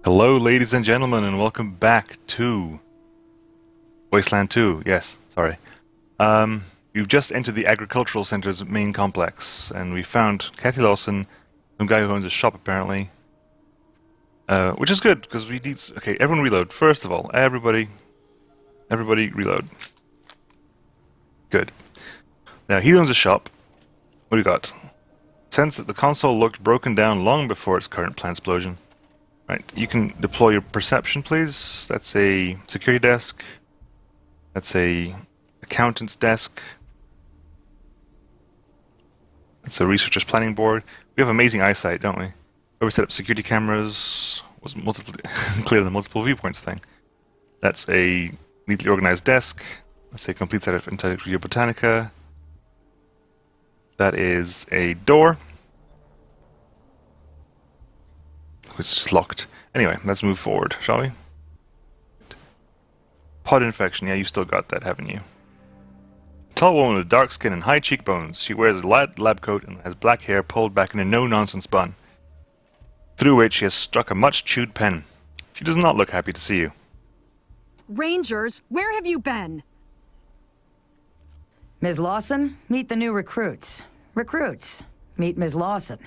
Hello, ladies and gentlemen, and welcome back to Wasteland 2. Yes, sorry. We've just entered the agricultural center's main complex, and we found Kathy Lawson, some guy who owns a shop apparently. Which is good, because we need... Okay, everyone reload. First of all, everybody reload. Good. Now, he owns a shop. What do we got? Sense that the console looked broken down long before its current plant explosion. Right, you can deploy your perception, please. That's a security desk. That's a accountant's desk. That's a researcher's planning board. We have amazing eyesight, don't we? Where we set up security cameras, was clear the multiple viewpoints thing. That's a neatly organized desk. That's a complete set of Encyclopedia Britannica. That is a door, which is just locked. Anyway, let's move forward, shall we? Pod infection. Yeah, you still got that, haven't you? Tall woman with dark skin and high cheekbones. She wears a lab coat and has black hair pulled back in a no-nonsense bun, through which she has stuck a much-chewed pen. She does not look happy to see you. Rangers, where have you been? Ms. Lawson, meet the new recruits. Recruits, meet Ms. Lawson.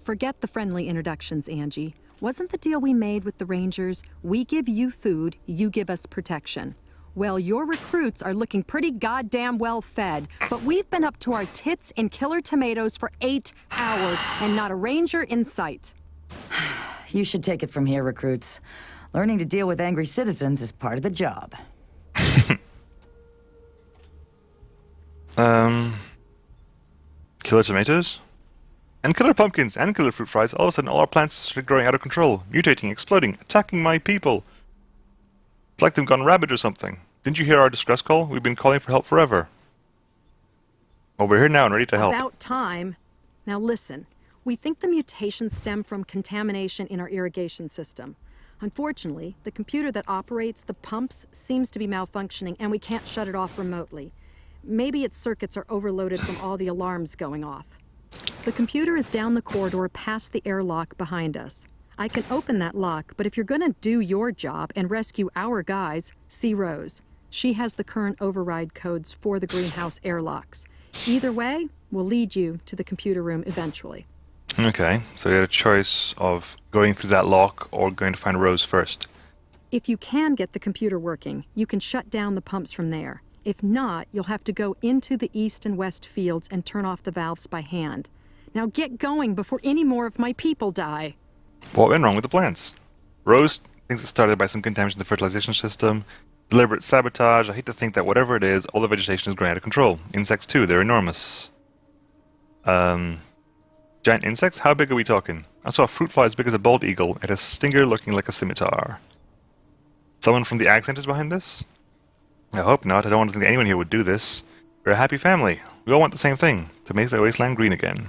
Forget the friendly introductions, Angie. Wasn't the deal we made with the Rangers, we give you food, you give us protection? Well, your recruits are looking pretty goddamn well fed, but we've been up to our tits in killer tomatoes for 8 hours, and not a Ranger in sight. You should take it from here, recruits. Learning to deal with angry citizens is part of the job. Killer tomatoes? And killer pumpkins and killer fruit flies. All of a sudden, all our plants started growing out of control, mutating, exploding, attacking my people. It's like they've gone rabid or something. Didn't you hear our distress call? We've been calling for help forever. Well, we're here now and ready to help. About time. Now listen, we think the mutations stem from contamination in our irrigation system. Unfortunately, the computer that operates the pumps seems to be malfunctioning and we can't shut it off remotely. Maybe its circuits are overloaded from all the alarms going off. The computer is down the corridor past the airlock behind us. I can open that lock, but if you're gonna do your job and rescue our guys, see Rose. She has the current override codes for the greenhouse airlocks. Either way, we'll lead you to the computer room eventually. Okay, so you had a choice of going through that lock or going to find Rose first. If you can get the computer working, you can shut down the pumps from there. If not, you'll have to go into the east and west fields and turn off the valves by hand. Now get going before any more of my people die. What went wrong with the plants? Rose thinks it started by some contamination in the fertilization system. Deliberate sabotage. I hate to think that whatever it is, all the vegetation is growing out of control. Insects too, they're enormous. Giant insects? How big are we talking? I saw a fruit fly as big as a bald eagle. It has a stinger looking like a scimitar. Someone from the Ag Center is behind this? I hope not. I don't want to think anyone here would do this. We're a happy family. We all want the same thing, to make the wasteland green again.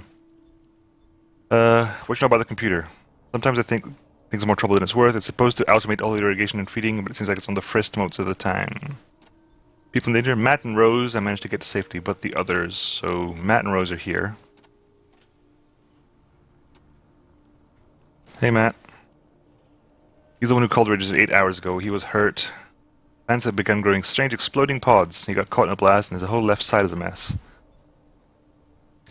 What you know about the computer? Sometimes I think things are more trouble than it's worth. It's supposed to automate all the irrigation and feeding, but it seems like it's on the frisk most of the time. People in danger? Matt and Rose, I managed to get to safety, but the others. So Matt and Rose are here. Hey, Matt. He's the one who called the Rangers 8 hours ago. He was hurt. Plants have begun growing strange exploding pods. He got caught in a blast and his whole left side is a mess.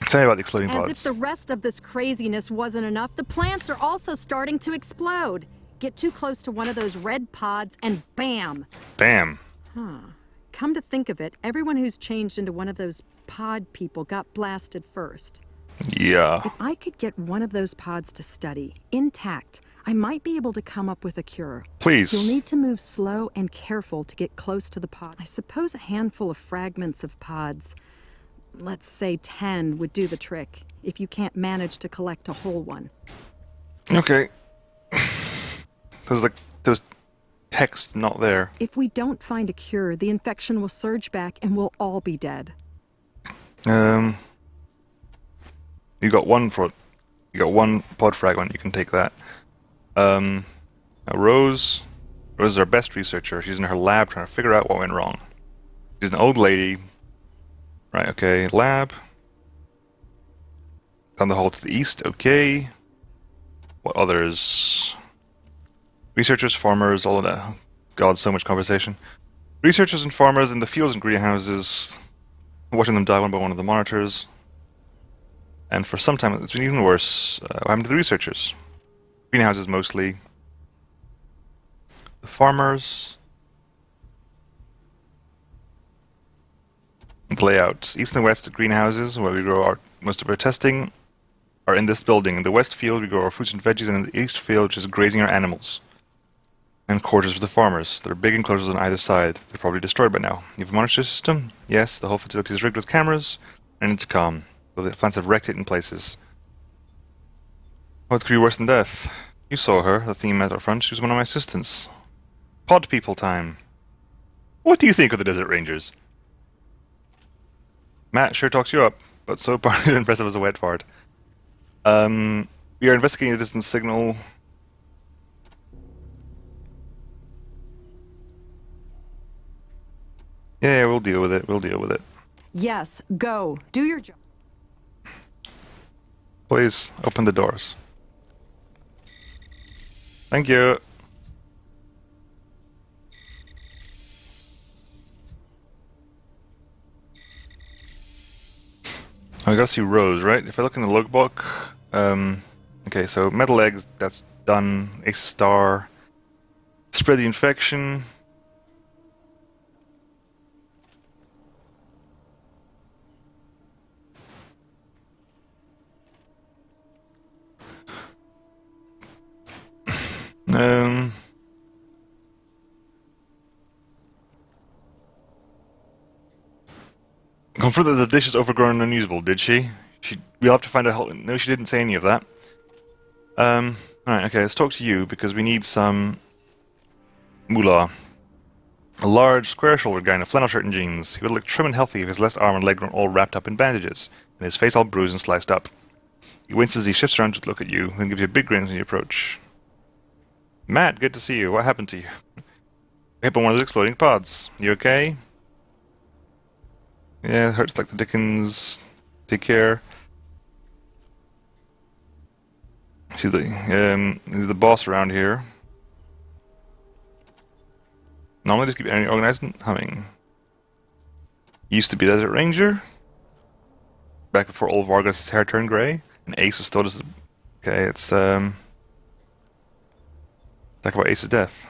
Tell me about the exploding pods. As if the rest of this craziness wasn't enough, the plants are also starting to explode. Get too close to one of those red pods and bam! Bam. Come to think of it, everyone who's changed into one of those pod people got blasted first. Yeah. If I could get one of those pods to study, intact, I might be able to come up with a cure. Please. You'll need to move slow and careful to get close to the pod. I suppose a handful of fragments of pods, let's say 10, would do the trick, if you can't manage to collect a whole one. Okay. There's text not there. If we don't find a cure, the infection will surge back and we'll all be dead. You got one pod fragment, you can take that. Now Rose is our best researcher. She's in her lab trying to figure out what went wrong. She's an old lady. Right, okay, lab. Down the hall to the east, okay. What others? Researchers, farmers, all of that. God, so much conversation. Researchers and farmers in the fields and greenhouses, watching them die one by one of the monitors. And for some time, it's been even worse. What happened to the researchers? Greenhouses mostly. The farmers. The layout. East and west greenhouses, where we grow most of our testing, are in this building. In the west field, we grow our fruits and veggies, and in the east field, just grazing our animals. And quarters for the farmers. There are big enclosures on either side. They're probably destroyed by now. You have a monitor system? Yes, the whole facility is rigged with cameras and intercom. So the plants have wrecked it in places. What could be worse than death? You saw her, the theme at our front. She was one of my assistants. Pod people time. What do you think of the Desert Rangers? Matt sure talks you up, but so far as impressive as a wet fart. We are investigating a distant signal. Yeah, we'll deal with it. We'll deal with it. Yes, go. Do your job. Please, open the doors. Thank you. I gotta see Rose, right? If I look in the logbook, okay, so metal eggs, that's done. Ace star. Spread the infection. Confirmed that the dish is overgrown and unusable, did she? We'll have to find out how... No, she didn't say any of that. Alright, okay, let's talk to you, because we need some... moolah. A large, square-shouldered guy in a flannel shirt and jeans. He would look trim and healthy if his left arm and leg weren't all wrapped up in bandages, and his face all bruised and sliced up. He winces as he shifts around to look at you, and gives you a big grin when you approach. Matt, good to see you. What happened to you? Hit by one of those exploding pods. You okay? Yeah, it hurts like the dickens. Take care. He's the boss around here. Normally just keep everything organized and humming. Used to be a Desert Ranger. Back before old Vargas' hair turned grey. And Ace was still just... Okay, it's talk about Ace's death.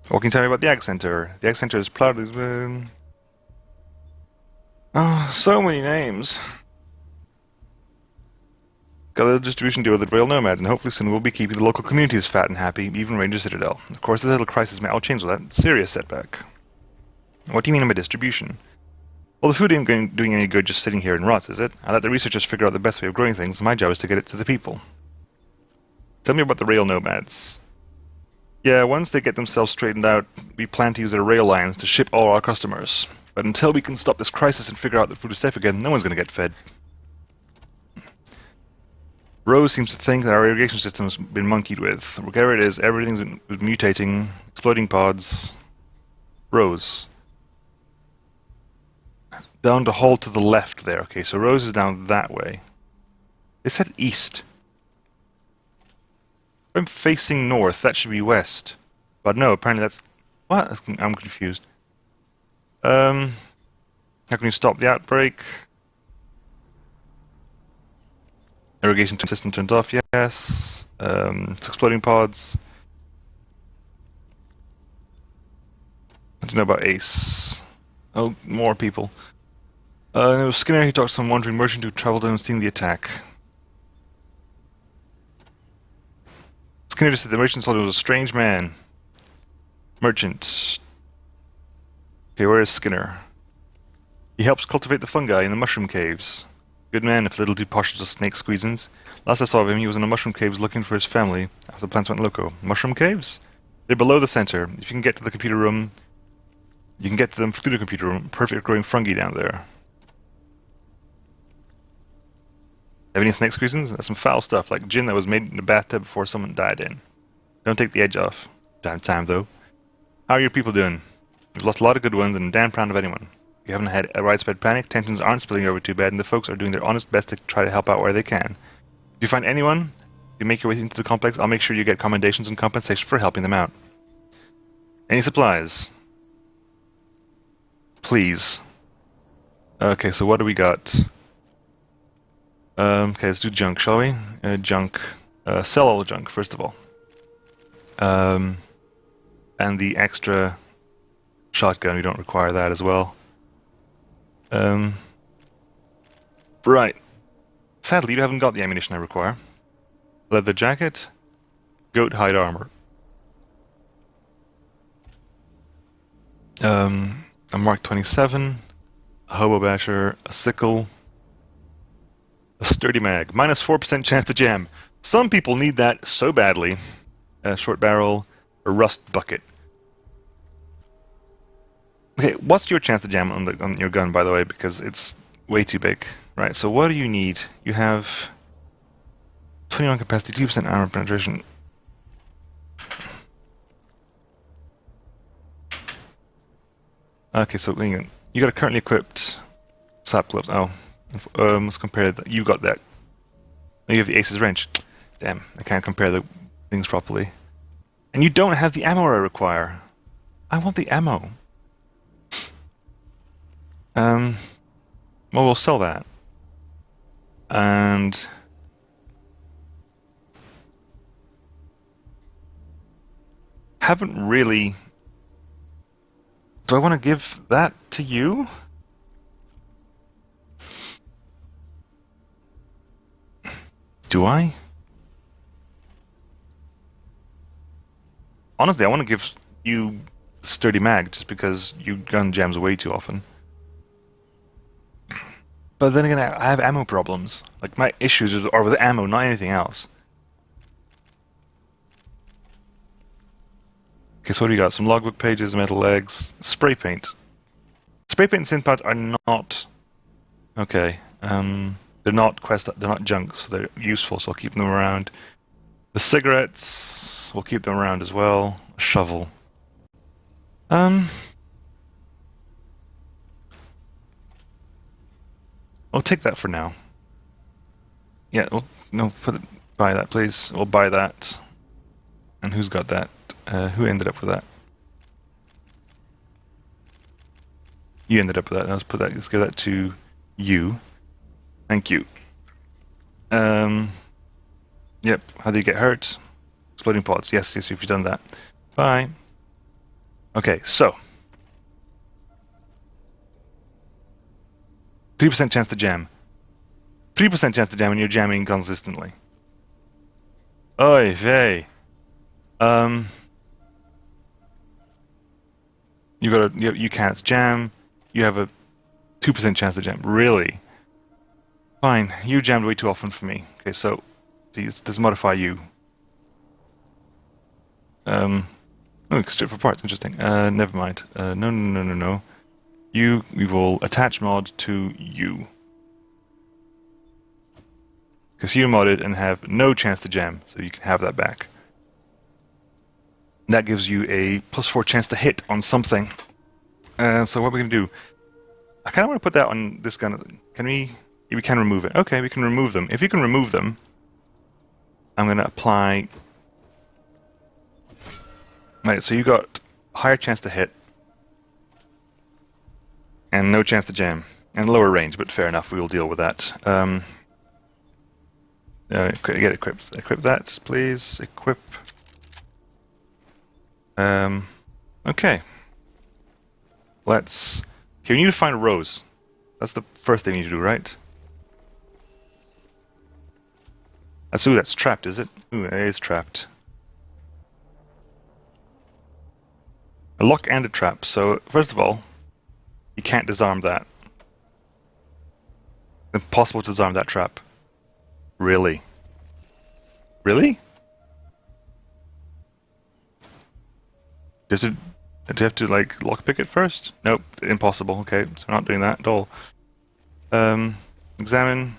What can you tell me about the Ag Center? The Ag Center is proudly... Oh, so many names. Got a distribution deal with the Royal Nomads, and hopefully soon we'll be keeping the local communities fat and happy, even Ranger Citadel. Of course, this little crisis may all change with that. Serious setback. What do you mean by distribution? Well, the food ain't doing any good just sitting here in rots, is it? I let the researchers figure out the best way of growing things, and my job is to get it to the people. Tell me about the Rail Nomads. Yeah, once they get themselves straightened out, we plan to use their rail lines to ship all our customers. But until we can stop this crisis and figure out that food is safe again, no one's going to get fed. Rose seems to think that our irrigation system's been monkeyed with. Whatever it is, everything's been mutating, exploding pods. Rose. Down the hall to the left there. Okay, so Rose is down that way. They said east. I'm facing north. That should be west. But no, apparently that's... What? I'm confused. How can you stop the outbreak? Irrigation system turned off, yes. It's exploding pods. I don't know about Ace. Oh, more people. There was Skinner. He talked to some wandering merchant who traveled in and seen the attack. Skinner just said the merchant thought it was a strange man. Merchant. Okay, where is Skinner? He helps cultivate the fungi in the mushroom caves. Good man, if a little too posh to snake squeezins. Last I saw of him, he was in the mushroom caves looking for his family after the plants went loco. Mushroom caves? They're below the center. If you can get to the computer room, you can get to them through the computer room. Perfect growing fungi down there. Have any snake squeezins? That's some foul stuff, like gin that was made in the bathtub before someone died in. Don't take the edge off. Time though. How are your people doing? We've lost a lot of good ones, and I'm damn proud of anyone. We haven't had a widespread panic, tensions aren't spilling over too bad, and the folks are doing their honest best to try to help out where they can. If you find anyone, you make your way into the complex, I'll make sure you get commendations and compensation for helping them out. Any supplies? Please. Okay, so what do we got? Okay, let's do junk, shall we? Junk. Sell all the junk, first of all. And the extra shotgun, we don't require that as well. Right. Sadly, you haven't got the ammunition I require. Leather jacket, goat hide armor. A Mark 27, a hobo basher, a sickle, a sturdy mag. Minus 4% chance to jam. Some people need that so badly. A short barrel, a rust bucket. Okay, what's your chance to jam on your gun, by the way? Because it's way too big. Right, so what do you need? You have 21 capacity, 2% armor penetration. Okay, so you got a currently equipped sap gloves. Oh, let's compare that. You got that. Oh, you have the Ace's wrench. Damn, I can't compare the things properly. And you don't have the ammo I require. I want the ammo. Well, we'll sell that. And haven't really. Do I want to give that to you? Do I? Honestly, I want to give you sturdy mag just because you gun jams way too often. But then again, I have ammo problems. Like, my issues are with ammo, not anything else. Okay, so what do you got? Some logbook pages, metal legs, spray paint. Spray paint and synth pads are not... Okay, they're not junk, so they're useful, so I'll keep them around. The cigarettes, we'll keep them around as well. A shovel. I'll take that for now. Yeah, no, buy that, please. We'll buy that. And who's got that? Who ended up with that? You ended up with that. Let's give that to you. Thank you. Yep. How do you get hurt? Exploding pods. Yes, you've done that. Bye. Okay, so 3% chance to jam. 3% chance to jam when you're jamming consistently. Oy vey. You can't jam. You have a 2% chance to jam. Really? Fine. You jammed way too often for me. Okay, so let's modify you. Oh, strip for parts. Interesting. Never mind. No. We will attach mod to you. Because you modded and have no chance to jam, so you can have that back. That gives you a +4 chance to hit on something. So what are we going to do? I kind of want to put that on this gun. Can we? We can remove it. Okay, we can remove them. If you can remove them, I'm going to apply... Right, so you got higher chance to hit. And no chance to jam. And lower range, but fair enough, we will deal with that. Get equipped. Equip that, please. Equip. Okay. Okay, we need to find a rose. That's the first thing you need to do, right? That's trapped, is it? Ooh, it is trapped. A lock and a trap. So, first of all, you can't disarm that. It's impossible to disarm that trap. Really? Really? Do you have to like lockpick it first? Nope, impossible. Okay, so we're not doing that at all. Examine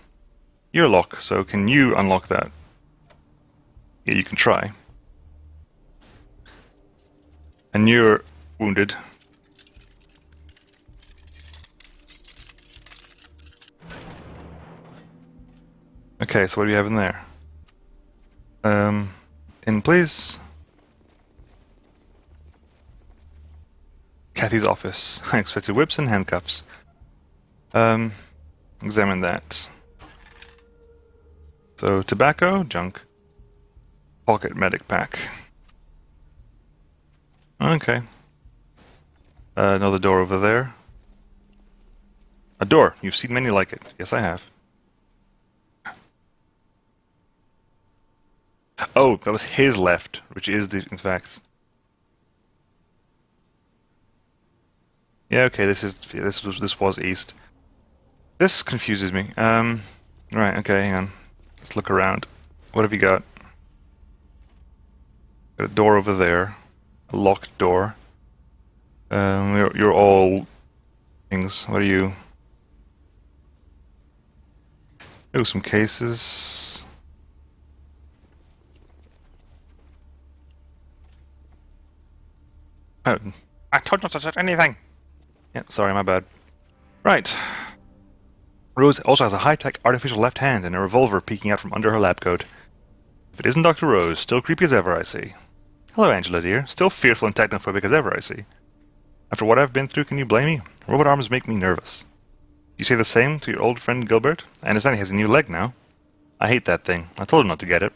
your lock. So can you unlock that? Yeah, you can try. And you're wounded. Okay, so what do you have in there? In please. Kathy's office. Unexpected whips and handcuffs. Examine that. So, tobacco, junk. Pocket medic pack. Okay. Another door over there. A door. You've seen many like it. Yes, I have. Oh, that was his left, which is the, in fact. Yeah, okay, this was east. This confuses me. Right, okay, hang on. Let's look around. What have you got? Got a door over there. A locked door. You're all things. What are you? Oh, some cases. Oh, I told you not to touch anything. Yeah, sorry, my bad. Right. Rose also has a high-tech artificial left hand and a revolver peeking out from under her lab coat. If it isn't Dr. Rose, still creepy as ever, I see. Hello, Angela, dear. Still fearful and technophobic as ever, I see. After what I've been through, can you blame me? Robot arms make me nervous. You say the same to your old friend Gilbert? I understand he has a new leg now. I hate that thing. I told him not to get it.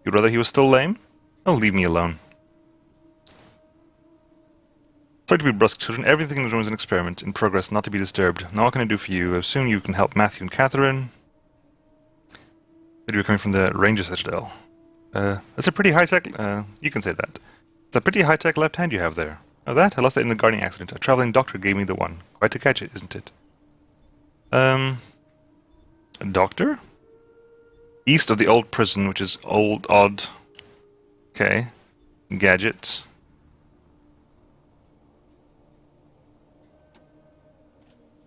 You'd rather he was still lame? Oh, leave me alone. Sorry to be brusque, children. Everything in the room is an experiment, in progress, not to be disturbed. Now what can I do for you? I assume you can help Matthew and Catherine. Maybe you're coming from the Ranger Citadel. That's a pretty high-tech... you can say that. It's a pretty high-tech left hand you have there. Oh, that? I lost it in a gardening accident. A traveling doctor gave me the one. Quite to catch it, isn't it? A doctor? East of the old prison, which is old, odd. Okay. Gadget.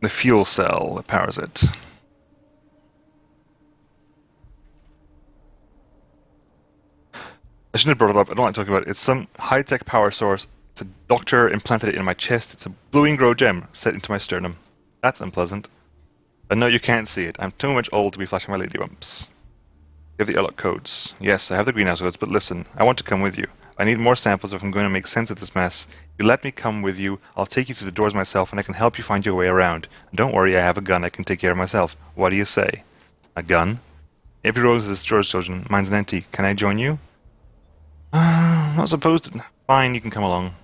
The fuel cell that powers it. I shouldn't have brought it up. I don't like talking about it. It's some high-tech power source. It's a doctor implanted it in my chest. It's a blue and grow gem set into my sternum. That's unpleasant. But no, you can't see it. I'm too much old to be flashing my lady bumps. You have the airlock codes. Yes, I have the greenhouse codes, but listen, I want to come with you. I need more samples if I'm going to make sense of this mess. If you let me come with you, I'll take you through the doors myself and I can help you find your way around. And don't worry, I have a gun I can take care of myself. What do you say? A gun? Every rose is a storage children. Mine's an empty. Can I join you? Not supposed to. Fine, you can come along.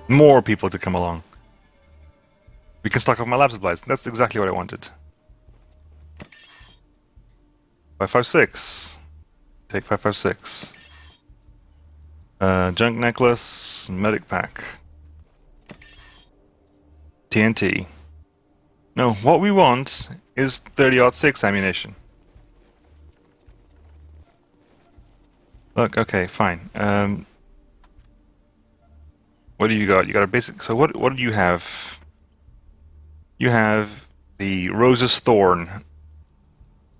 More people to come along. We can stock off my lab supplies. That's exactly what I wanted. 556. Take 556. Junk necklace, medic pack. TNT. No, what we want is 30-06 ammunition. Look, okay, fine. What do you got? You got a basic... So what do you have? You have the Rose's Thorn.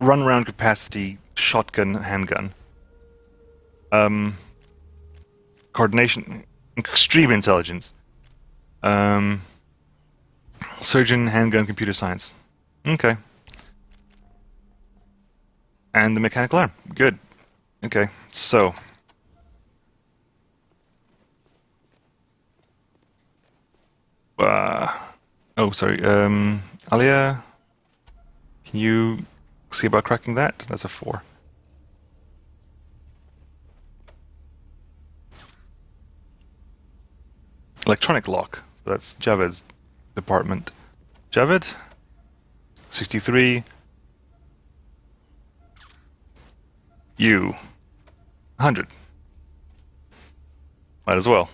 Run-around capacity shotgun handgun. Coordination. Extreme intelligence. Surgeon handgun computer science. Okay. And the mechanical arm. Good. Okay, so... oh, sorry. Alia, can you see about cracking that? That's a 4. Electronic lock. So that's Javed's department. Javed? 63. You. 100. Might as well.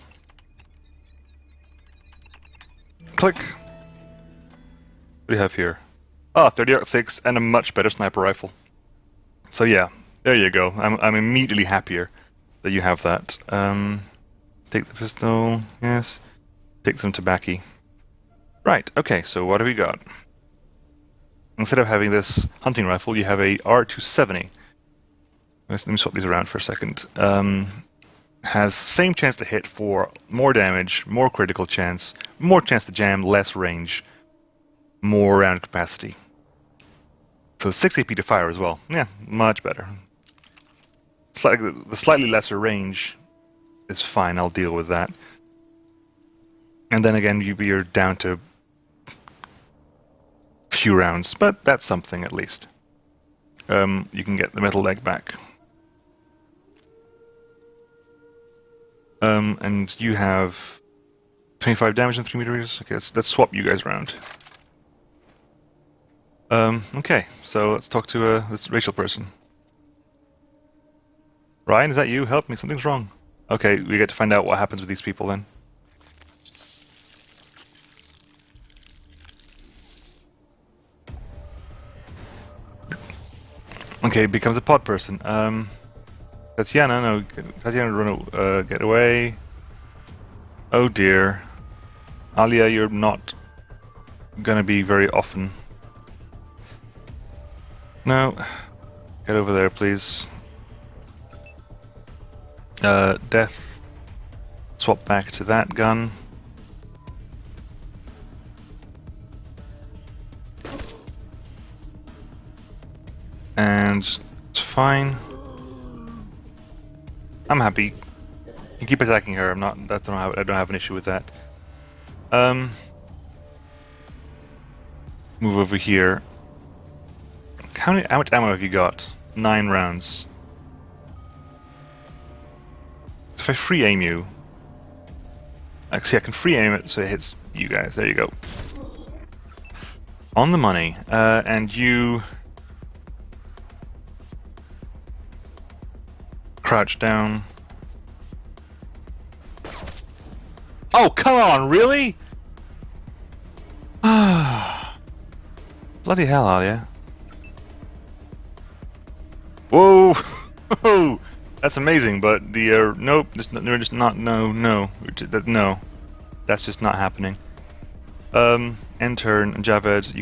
Click. What do you have here? Ah, 30-06 and a much better sniper rifle. So yeah, there you go. I'm immediately happier that you have that. Take the pistol, yes. Take some tobacco. Right, okay, so what have we got? Instead of having this hunting rifle, you have a R270. Let me swap these around for a second. Has same chance to hit for more damage, more critical chance, more chance to jam, less range, more round capacity. So 6 AP to fire as well. Yeah, much better. The slightly lesser range is fine. I'll deal with that. And then again, you're down to a few rounds, but that's something at least. You can get the metal leg back. And you have 25 damage and 3 meters. Okay, let's swap you guys around. Okay, so let's talk to this Rachel person. Ryan, is that you? Help me, something's wrong. Okay, we get to find out what happens with these people then. Okay, becomes a pod person. Tatiana, no, Tatiana, get away. Oh dear. Alia, you're not gonna be very often. No. Get over there, please. Death. Swap back to that gun. And it's fine. I'm happy. You keep attacking her. I don't have an issue with that. Move over here. How much ammo have you got? 9 rounds. If I free aim you, actually I can free aim it so it hits you guys. There you go. On the money. And you crouch down. Oh, come on, really? Bloody hell, Alia. Whoa! Whoa! That's amazing, but the, nope, no. That's just not happening. End turn, and Javed, you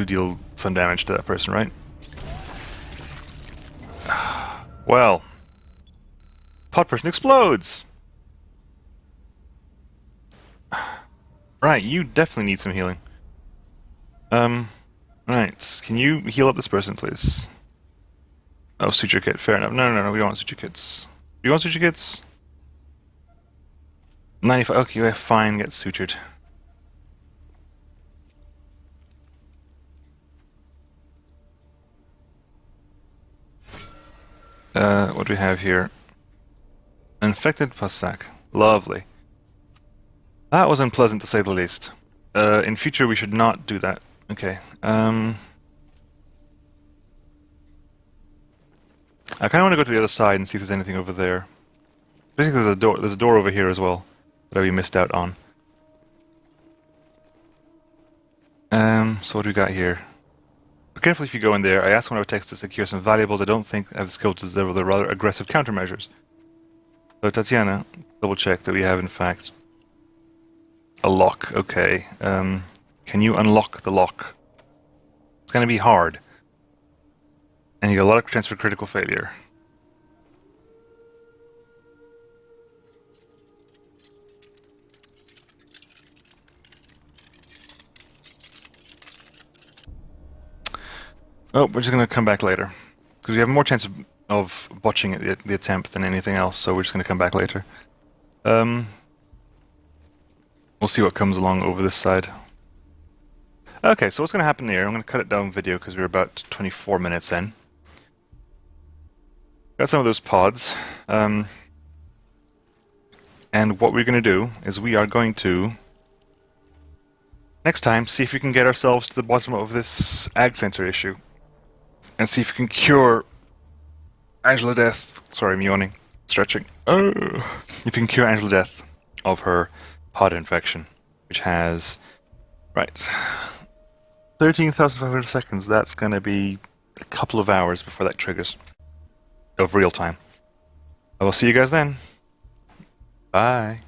deal some damage to that person, right? Well. Pod person explodes! Right, you definitely need some healing. Right, can you heal up this person, please? Oh, suture kit, fair enough. No, we don't want suture kits. Do you want suture kits? 95, okay, yeah, fine, get sutured. What do we have here? Infected pus-sac. Lovely. That was unpleasant to say the least. In future we should not do that. Okay, I kind of want to go to the other side and see if there's anything over there. Basically, there's a door over here as well that we missed out on. So what do we got here? Be careful if you go in there. I asked one of our techs to secure some valuables. I don't think I have the skill to deliver the rather aggressive countermeasures. So Tatiana, double check that we have in fact a lock. Okay. Can you unlock the lock? It's going to be hard. And you get a lot of chance for critical failure. Oh, we're just going to come back later. Because we have more chance of botching the attempt than anything else, so we're just going to come back later. We'll see what comes along over this side. Okay, so what's going to happen here, I'm going to cut it down video because we're about 24 minutes in. Got some of those pods. And what we're going to do is we are going to, next time, see if we can get ourselves to the bottom of this Ag Center issue. And see if we can cure Angela Death. Sorry, I'm yawning. Stretching. If we can cure Angela Death of her pod infection, which has, right, 13,500 seconds. That's going to be a couple of hours before that triggers. Of real time. I will see you guys then. Bye.